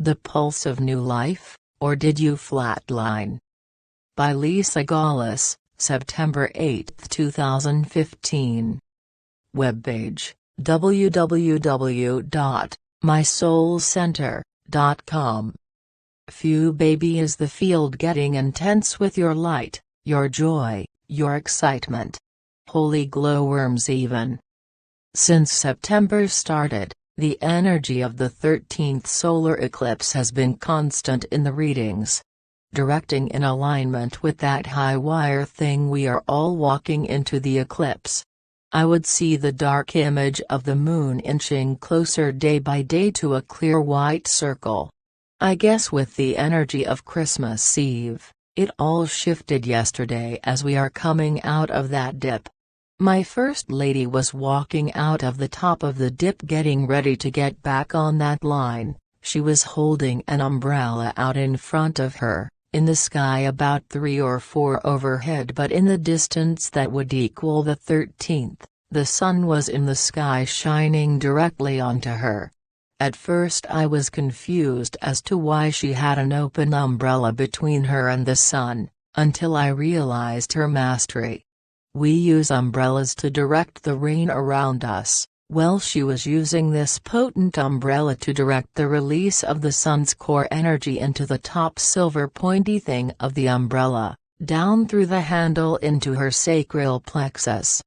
The Pulse of New Life, or Did You Flatline? By Lisa Gawlas, September 8, 2015. Webpage, www.mysoulcenter.com. Phew baby, is the field getting intense with your light, your joy, your excitement. Holy glowworms even. Since September started, the energy of the 13th solar eclipse has been constant in the readings. Directing in alignment with that high wire thing, we are all walking into the eclipse. I would see the dark image of the moon inching closer day by day to a clear white circle. I guess with the energy of Christmas Eve, it all shifted yesterday as we are coming out of that dip. My First Lady was walking out of the top of the dip getting ready to get back on that line. She was holding an umbrella out in front of her, in the sky about 3 or 4 overhead, but in the distance that would equal the 13th, the sun was in the sky shining directly onto her. At first I was confused as to why she had an open umbrella between her and the sun, until I realized her mastery. We use umbrellas to direct the rain around us. Well, she was using this potent umbrella to direct the release of the sun's core energy into the top silver pointy thing of the umbrella, down through the handle into her sacral plexus.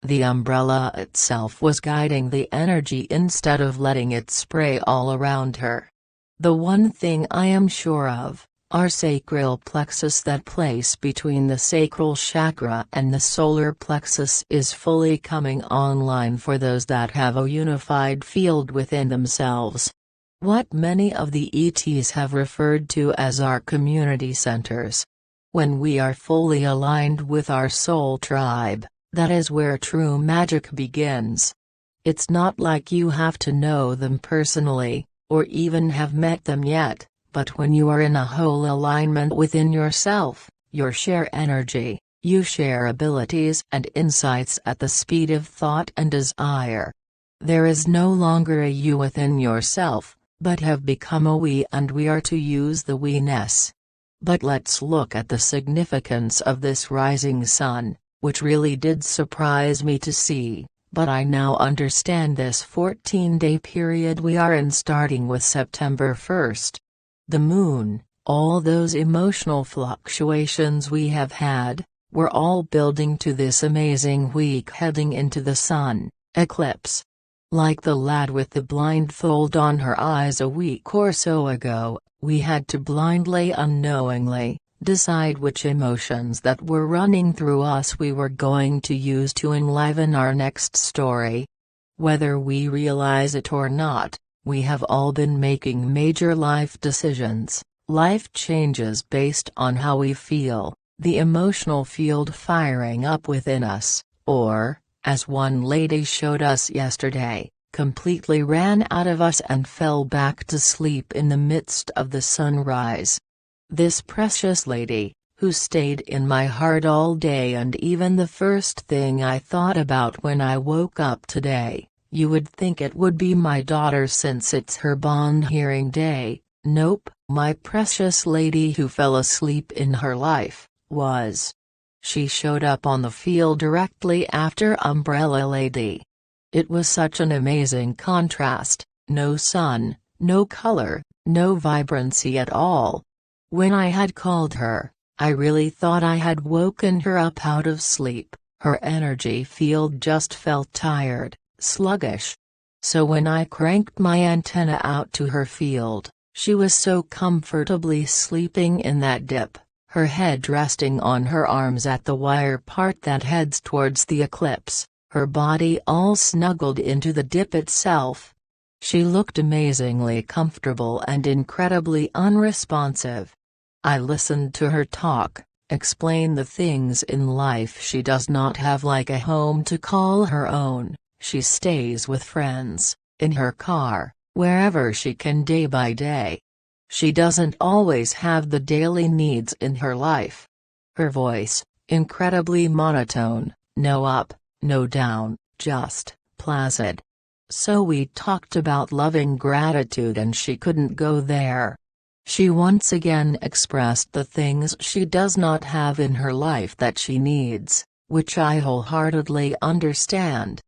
The umbrella itself was guiding the energy instead of letting it spray all around her. The one thing I am sure of, our sacral plexus, that place between the sacral chakra and the solar plexus, is fully coming online for those that have a unified field within themselves. What many of the ETs have referred to as our community centers. When we are fully aligned with our soul tribe, that is where true magic begins. It's not like you have to know them personally, or even have met them yet. But when you are in a whole alignment within yourself, you share energy, you share abilities and insights at the speed of thought and desire. There is no longer a you within yourself, but have become a we, and we are to use the we-ness. But let's look at the significance of this rising sun, which really did surprise me to see, but I now understand this 14-day period we are in, starting with September 1st. The moon, all those emotional fluctuations we have had, were all building to this amazing week heading into the sun eclipse. Like the lad with the blindfold on her eyes a week or so ago, we had to blindly, unknowingly, decide which emotions that were running through us we were going to use to enliven our next story. Whether we realize it or not, we have all been making major life decisions, life changes based on how we feel, the emotional field firing up within us, or, as one lady showed us yesterday, completely ran out of us and fell back to sleep in the midst of the sunrise. This precious lady, who stayed in my heart all day and even the first thing I thought about when I woke up today, you would think it would be my daughter since it's her bond hearing day. Nope, my precious lady who fell asleep in her life, was. She showed up on the field directly after Umbrella Lady. It was such an amazing contrast, no sun, no color, no vibrancy at all. When I had called her, I really thought I had woken her up out of sleep. Her energy field just felt tired, sluggish. So when I cranked my antenna out to her field, she was so comfortably sleeping in that dip, her head resting on her arms at the wire part that heads towards the eclipse, her body all snuggled into the dip itself. She looked amazingly comfortable and incredibly unresponsive. I listened to her talk, explain the things in life she does not have, like a home to call her own. She stays with friends, in her car, wherever she can day by day. She doesn't always have the daily needs in her life. Her voice, incredibly monotone, no up, no down, just placid. So we talked about loving gratitude and she couldn't go there. She once again expressed the things she does not have in her life that she needs, which I wholeheartedly understand.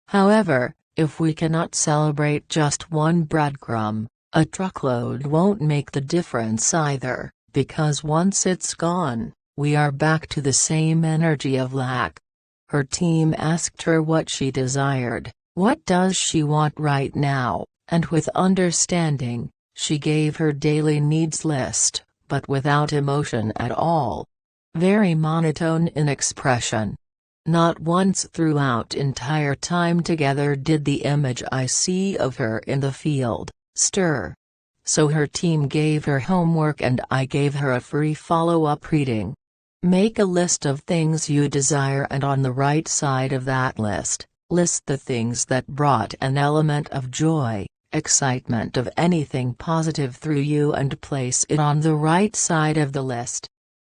However, if we cannot celebrate just one breadcrumb, a truckload won't make the difference either, because once it's gone, we are back to the same energy of lack. Her team asked her what she desired, what does she want right now, and with understanding, she gave her daily needs list, but without emotion at all. Very monotone in expression. Not once throughout entire time together did the image I see of her in the field stir. So her team gave her homework and I gave her a free follow-up reading. Make a list of things you desire and on the right side of that list, list the things that brought an element of joy, excitement of anything positive through you and place it on the right side of the list.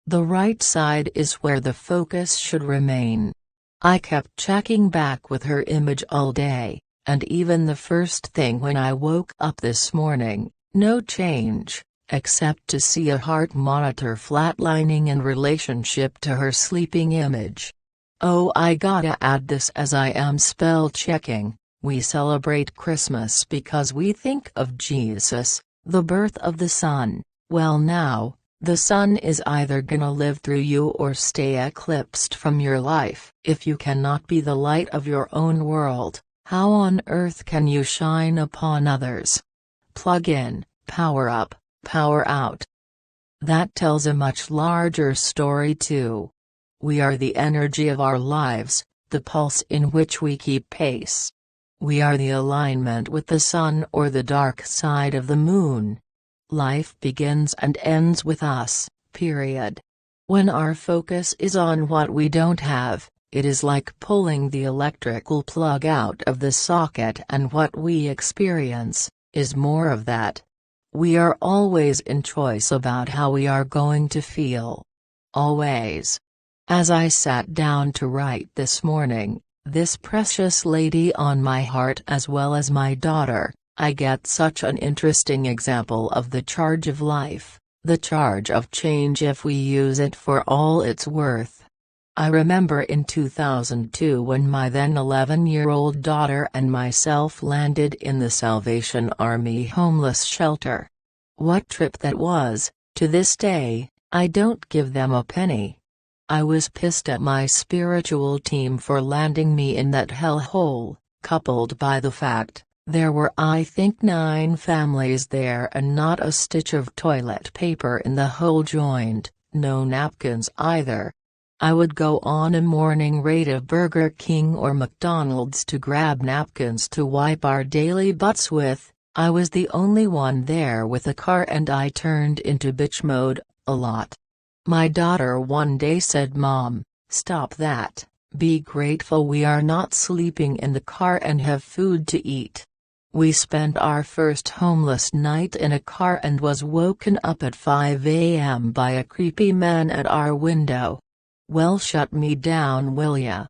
The right side is where the focus should remain. I kept checking back with her image all day, and even the first thing when I woke up this morning, no change, except to see a heart monitor flatlining in relationship to her sleeping image. Oh, I gotta add this as I am spell checking. We celebrate Christmas because we think of Jesus, the birth of the Son. Well now, the Sun is either gonna live through you or stay eclipsed from your life. If you cannot be the light of your own world, how on earth can you shine upon others? Plug in, power up, power out. That tells a much larger story too. We are the energy of our lives, the pulse in which we keep pace. We are the alignment with the sun or the dark side of the moon. Life begins and ends with us, period. When our focus is on what we don't have, it is like pulling the electrical plug out of the socket, and what we experience is more of that. We are always in choice about how we are going to feel. Always. As I sat down to write this morning, this precious lady on my heart as well as my daughter, I get such an interesting example of the charge of life, the charge of change if we use it for all it's worth. I remember in 2002 when my then 11-year-old daughter and myself landed in the Salvation Army homeless shelter. What trip that was. To this day, I don't give them a penny. I was pissed at my spiritual team for landing me in that hellhole, coupled by the fact, there were I think 9 families there and not a stitch of toilet paper in the whole joint, no napkins either. I would go on a morning raid of Burger King or McDonald's to grab napkins to wipe our daily butts with. I was the only one there with a car and I turned into bitch mode, a lot. My daughter one day said, "Mom, stop that, be grateful we are not sleeping in the car and have food to eat." We spent our first homeless night in a car and was woken up at 5 a.m. by a creepy man at our window. Well, shut me down, will ya?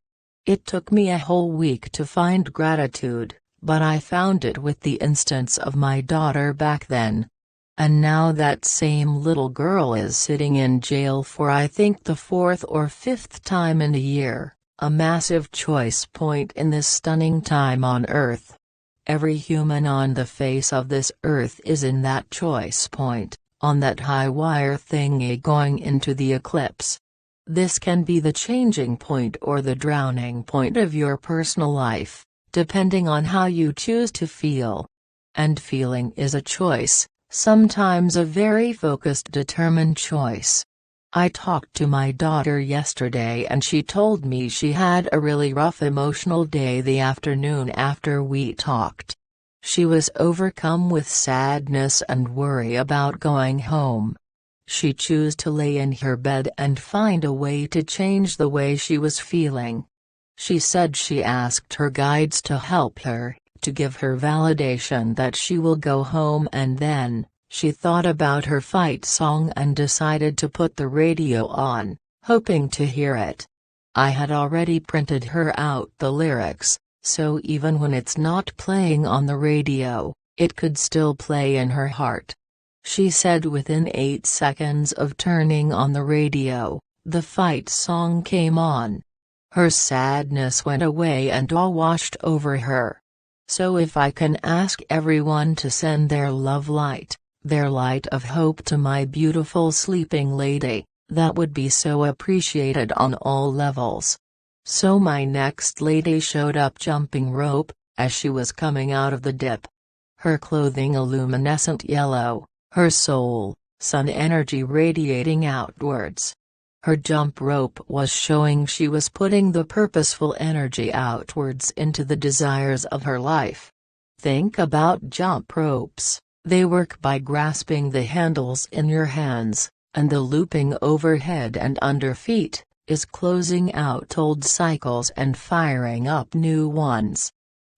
It took me a whole week to find gratitude, but I found it with the instance of my daughter back then. And now that same little girl is sitting in jail for I think the 4th or 5th time in a year, a massive choice point in this stunning time on Earth. Every human on the face of this earth is in that choice point, on that high wire thingy going into the eclipse. This can be the changing point or the drowning point of your personal life, depending on how you choose to feel. And feeling is a choice. Sometimes a very focused, determined choice. I talked to my daughter yesterday and she told me she had a really rough emotional day the afternoon after we talked. She was overcome with sadness and worry about going home. She chose to lay in her bed and find a way to change the way she was feeling. She said she asked her guides to help her, to give her validation that she will go home, and then, she thought about her fight song and decided to put the radio on, hoping to hear it. I had already printed her out the lyrics, So even when it's not playing on the radio, it could still play in her heart. She said within 8 seconds of turning on the radio, the fight song came on. Her sadness went away and awe washed over her. So if I can ask everyone to send their love light, their light of hope to my beautiful sleeping lady, that would be so appreciated on all levels. So my next lady showed up jumping rope, as she was coming out of the dip. Her clothing a luminescent yellow, her soul, sun energy radiating outwards. Her jump rope was showing she was putting the purposeful energy outwards into the desires of her life. Think about jump ropes, they work by grasping the handles in your hands, and the looping overhead and under feet is closing out old cycles and firing up new ones.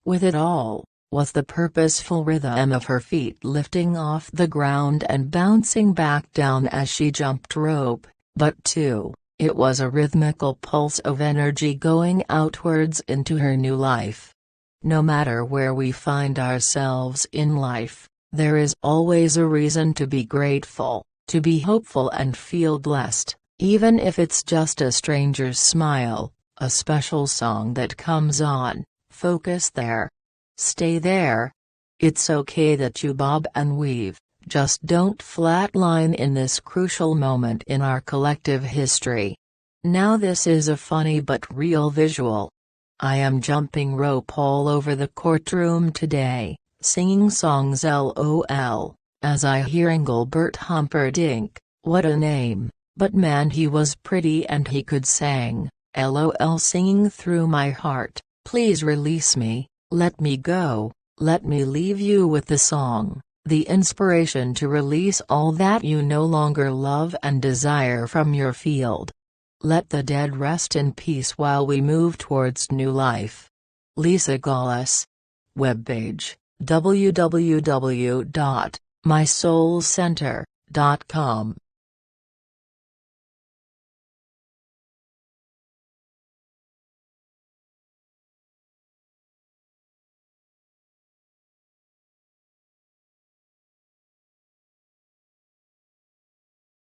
With it all, was the purposeful rhythm of her feet lifting off the ground and bouncing back down as she jumped rope, but too, it was a rhythmical pulse of energy going outwards into her new life. No matter where we find ourselves in life, there is always a reason to be grateful, to be hopeful and feel blessed, even if it's just a stranger's smile, a special song that comes on. Focus there. Stay there. It's okay that you bob and weave, just don't flatline in this crucial moment in our collective history. Now this is a funny but real visual. I am jumping rope all over the courtroom today, singing songs LOL, as I hear Engelbert Humperdinck, what a name, but man he was pretty and he could sing, LOL singing through my heart, please release me, let me go, let me leave you with the song, the inspiration to release all that you no longer love and desire from your field. Let the dead rest in peace while we move towards new life. Lisa Gawlas. Webpage, www.mysoulcenter.com